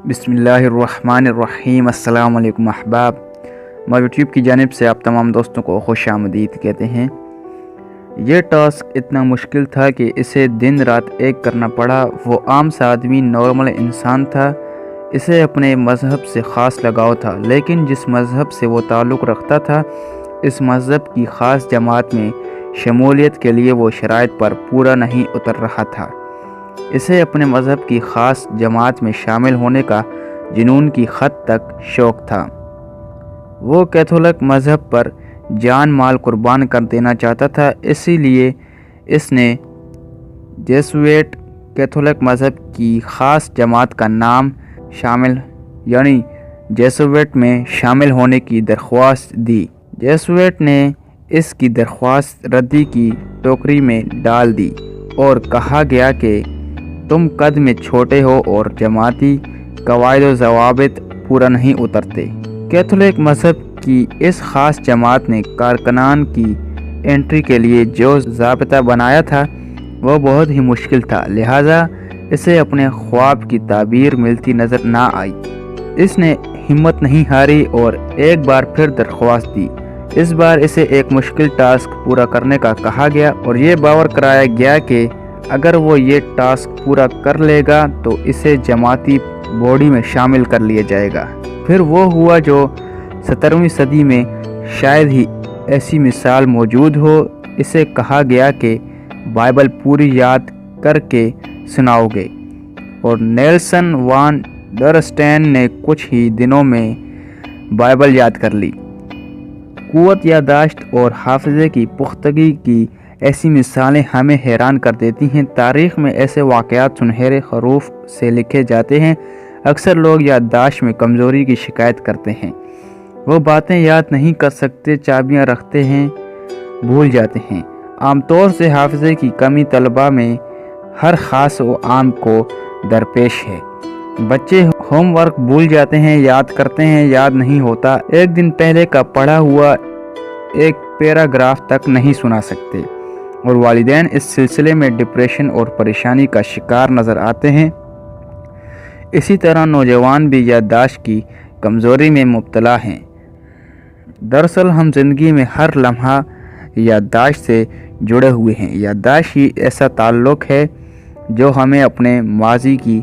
बिस्मिल्लाहिर्रहमानिर्रहीम। अस्सलाम वालेकुम अहबाब। माविया ट्यूब की जानिब से आप तमाम दोस्तों को खुश आमदीद कहते हैं। ये टास्क इतना मुश्किल था कि इसे दिन रात एक करना पड़ा। वो आम सा आदमी, नॉर्मल इंसान था। इसे अपने मज़हब से ख़ास लगाव था, लेकिन जिस मज़हब से वो ताल्लुक़ रखता था, इस मज़हब की ख़ास जमात में शमूलियत के लिए वो शराइत पर पूरा नहीं उतर रहा था। इसे अपने मज़हब की ख़ास जमात में शामिल होने का जुनून की हद तक शौक़ था। वो कैथोलिक मज़हब पर जान माल कुर्बान कर देना चाहता था। इसीलिए इसने जेसुएट कैथोलिक मज़हब की ख़ास जमात का नाम शामिल यानी जेसुएट में शामिल होने की दरख्वास्त दी। जेसुएट ने इसकी दरख्वास्त रद्दी की टोकरी में डाल दी और कहा गया कि तुम कद में छोटे हो और जमाती कवायद व ज़वाबित पूरा नहीं उतरते। कैथोलिक मज़हब की इस ख़ास जमात ने कारकुनान की एंट्री के लिए जो ज़ाब्ता बनाया था वो बहुत ही मुश्किल था, लिहाजा इसे अपने ख्वाब की ताबीर मिलती नज़र ना आई। इसने हिम्मत नहीं हारी और एक बार फिर दरख्वास्त दी। इस बार इसे एक मुश्किल टास्क पूरा करने का कहा गया और ये बावर कराया गया कि अगर वो ये टास्क पूरा कर लेगा तो इसे जमाती बॉडी में शामिल कर लिया जाएगा। फिर वो हुआ जो 17वीं सदी में शायद ही ऐसी मिसाल मौजूद हो। इसे कहा गया कि बाइबल पूरी याद करके सुनाओगे और नेल्सन वान डर स्टैन ने कुछ ही दिनों में बाइबल याद कर ली। कुव्वत यादाश्त और हाफिज़े की पुख्तगी की ऐसी मिसालें हमें हैरान कर देती हैं। तारीख़ में ऐसे वाक़यात सुनहरे हरूफ से लिखे जाते हैं। अक्सर लोग याददाश्त में कमज़ोरी की शिकायत करते हैं। वो बातें याद नहीं कर सकते, चाबियां रखते हैं, भूल जाते हैं। आमतौर से हाफिज़े की कमी तलबा में हर ख़ास व आम को दरपेश है। बच्चे होमवर्क भूल जाते हैं, याद करते हैं, याद नहीं होता। एक दिन पहले का पढ़ा हुआ एक पैराग्राफ तक नहीं सुना सकते और वालिदैन इस सिलसिले में डिप्रेशन और परेशानी का शिकार नज़र आते हैं। इसी तरह नौजवान भी याददाश्त की कमज़ोरी में मुब्तला हैं। दरअसल हम ज़िंदगी में हर लम्हा याददाश्त से जुड़े हुए हैं। याददाश्त ही ऐसा ताल्लुक़ है जो हमें अपने माजी की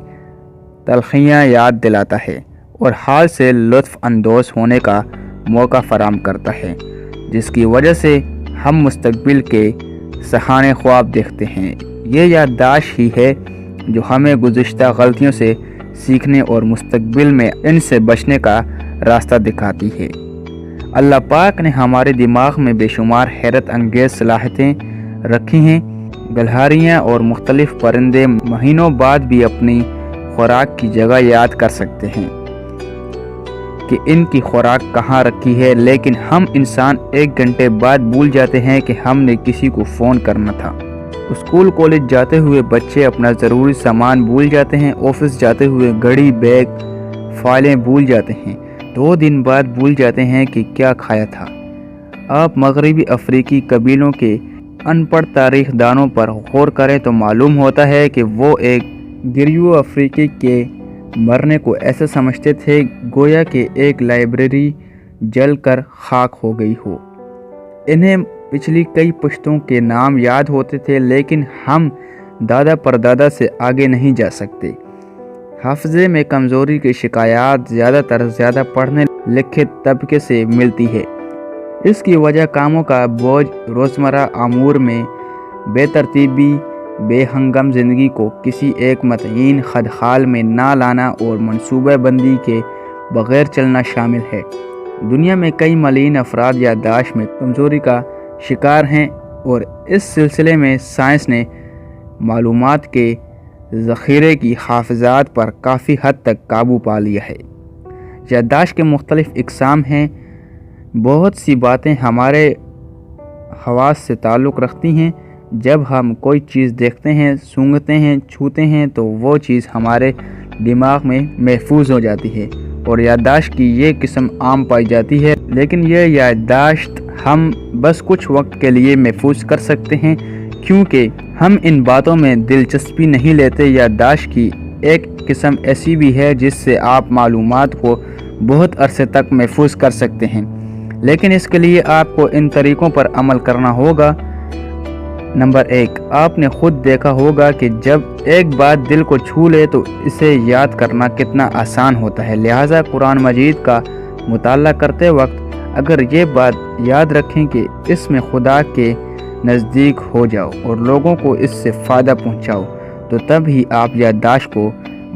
तलख़ियाँ याद दिलाता है और हाल से लुत्फ़ अंदोज़ होने का मौका फ़राहम करता है, जिसकी वजह से हम मुस्तक़बिल के सहाने ख्वाब देखते हैं। ये याददाश्त ही है जो हमें गुज़िश्ता गलतियों से सीखने और मुस्तक़बिल में इनसे बचने का रास्ता दिखाती है। अल्लाह पाक ने हमारे दिमाग में बेशुमार हैरत अंगेज़ सलाहियतें रखी हैं। गल्हारियाँ और मुख्तलिफ परिंदे महीनों बाद भी अपनी खुराक की जगह याद कर सकते हैं कि इनकी खुराक कहाँ रखी है, लेकिन हम इंसान एक घंटे बाद भूल जाते हैं कि हमने किसी को फ़ोन करना था। स्कूल कॉलेज जाते हुए बच्चे अपना ज़रूरी सामान भूल जाते हैं। ऑफिस जाते हुए घड़ी, बैग, फाइलें भूल जाते हैं। 2 दिन बाद भूल जाते हैं कि क्या खाया था। आप मगरबी अफ्रीकी कबीलों के अनपढ़ तारीख़ दानों पर गौर करें तो मालूम होता है कि वो एक गिरियो अफ्रीकी के मरने को ऐसा समझते थे गोया कि एक लाइब्रेरी जल कर खाक हो गई हो। इन्हें पिछली कई पुश्तों के नाम याद होते थे, लेकिन हम दादा परदादा से आगे नहीं जा सकते। हाफिज़े में कमज़ोरी की शिकायत ज़्यादातर ज़्यादा पढ़ने लिखे तबके से मिलती है। इसकी वजह कामों का बोझ, रोज़मरा अमूर में बेतरतीबी, बेहंगम ज़िंदगी को किसी एक मतयीन खदहाल में ना लाना और मनसूबा बंदी के बग़ैर चलना शामिल है। दुनिया में कई मलीन अफराद याददाश्त में कमज़ोरी का शिकार हैं और इस सिलसिले में साइंस ने मालूमात के ज़ख़ीरे की हाफ़िज़ात पर काफ़ी हद तक काबू पा लिया है। याददाश्त के मुख्तलिफ़ इक़साम हैं। बहुत सी बातें हमारे हवास से ताल्लुक़ रखती हैं। जब हम कोई चीज़ देखते हैं, सूंघते हैं, छूते हैं तो वो चीज़ हमारे दिमाग में महफूज हो जाती है और याददाश्त की ये किस्म आम पाई जाती है। लेकिन यह याददाश्त हम बस कुछ वक्त के लिए महफूज कर सकते हैं, क्योंकि हम इन बातों में दिलचस्पी नहीं लेते। याददाश्त की एक किस्म ऐसी भी है जिससे आप मालूमात को बहुत अरसे तक महफूज कर सकते हैं, लेकिन इसके लिए आपको इन तरीक़ों पर अमल करना होगा। नंबर 1, आपने खुद देखा होगा कि जब एक बात दिल को छू ले तो इसे याद करना कितना आसान होता है। लिहाजा कुरान मजीद का मुताला करते वक्त अगर ये बात याद रखें कि इसमें खुदा के नज़दीक हो जाओ और लोगों को इससे फ़ायदा पहुँचाओ, तो तब ही आप याददाश्त को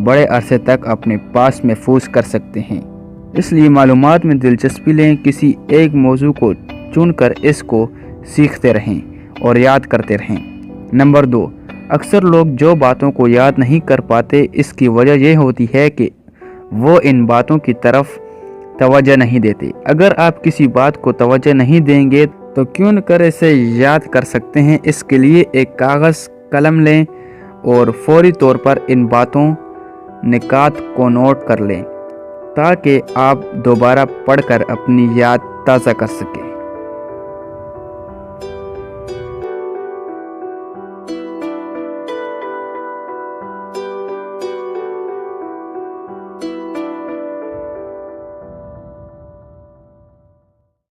बड़े अरसे तक अपने पास महफूज कर सकते हैं। इसलिए मालूमात में दिलचस्पी लें, किसी एक मौजू को चुनकर इसको सीखते रहें और याद करते रहें। नंबर 2, अक्सर लोग जो बातों को याद नहीं कर पाते, इसकी वजह यह होती है कि वो इन बातों की तरफ तवज्जो नहीं देते। अगर आप किसी बात को तवज्जो नहीं देंगे तो क्यों न कर इसे याद कर सकते हैं। इसके लिए एक कागज़ कलम लें और फौरी तौर पर इन बातों निकात को नोट कर लें ताकि आप दोबारा पढ़कर अपनी याद ताज़ा कर सकें।